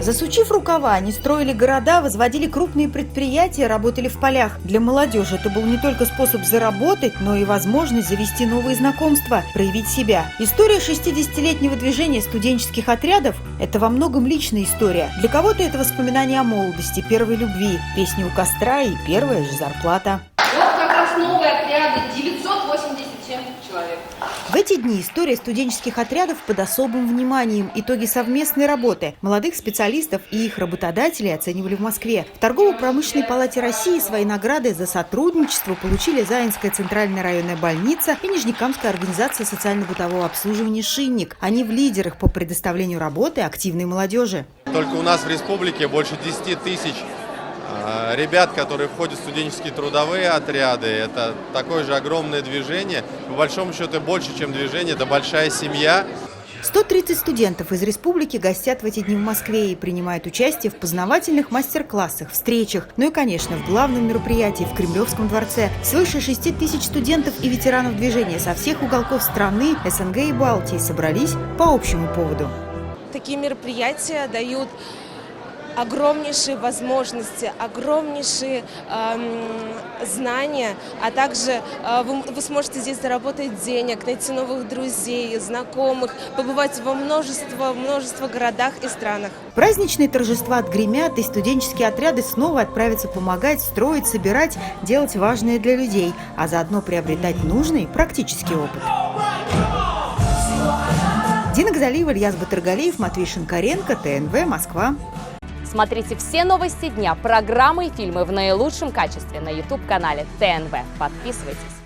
Засучив рукава, они строили города, возводили крупные предприятия, работали в полях. Для молодежи это был не только способ заработать, но и возможность завести новые знакомства, проявить себя. История 60-летнего движения студенческих отрядов – это во многом личная история. Для кого-то это воспоминания о молодости, первой любви, песни у костра и первая же зарплата. Вот как раз новые отряды, 987 человек. В эти дни история студенческих отрядов под особым вниманием. Итоги совместной работы молодых специалистов и их работодателей оценивали в Москве. В Торгово-промышленной палате России свои награды за сотрудничество получили Заинская центральная районная больница и Нижнекамская организация социально-бытового обслуживания «Шинник». Они в лидерах по предоставлению работы активной молодежи. Только у нас в республике больше 10 тысяч ребят, которые входят в студенческие трудовые отряды. Это такое же огромное движение. По большому счету, больше, чем движение, это большая семья. 130 студентов из республики гостят в эти дни в Москве и принимают участие в познавательных мастер-классах, встречах, ну и, конечно, в главном мероприятии в Кремлевском дворце. Свыше 6 тысяч студентов и ветеранов движения со всех уголков страны, СНГ и Балтии собрались по общему поводу. Такие мероприятия дают огромнейшие возможности, огромнейшие знания, а также вы сможете здесь заработать денег, найти новых друзей, знакомых, побывать во множество городах и странах. Праздничные торжества отгремят, и студенческие отряды снова отправятся помогать, строить, собирать, делать важное для людей, а заодно приобретать нужный практический опыт. Дина Газалиева, Ильяс Батыргалиев, Матвей Шинкаренко, ТНВ, Москва. Смотрите все новости дня, программы и фильмы в наилучшем качестве на YouTube-канале ТНВ. Подписывайтесь.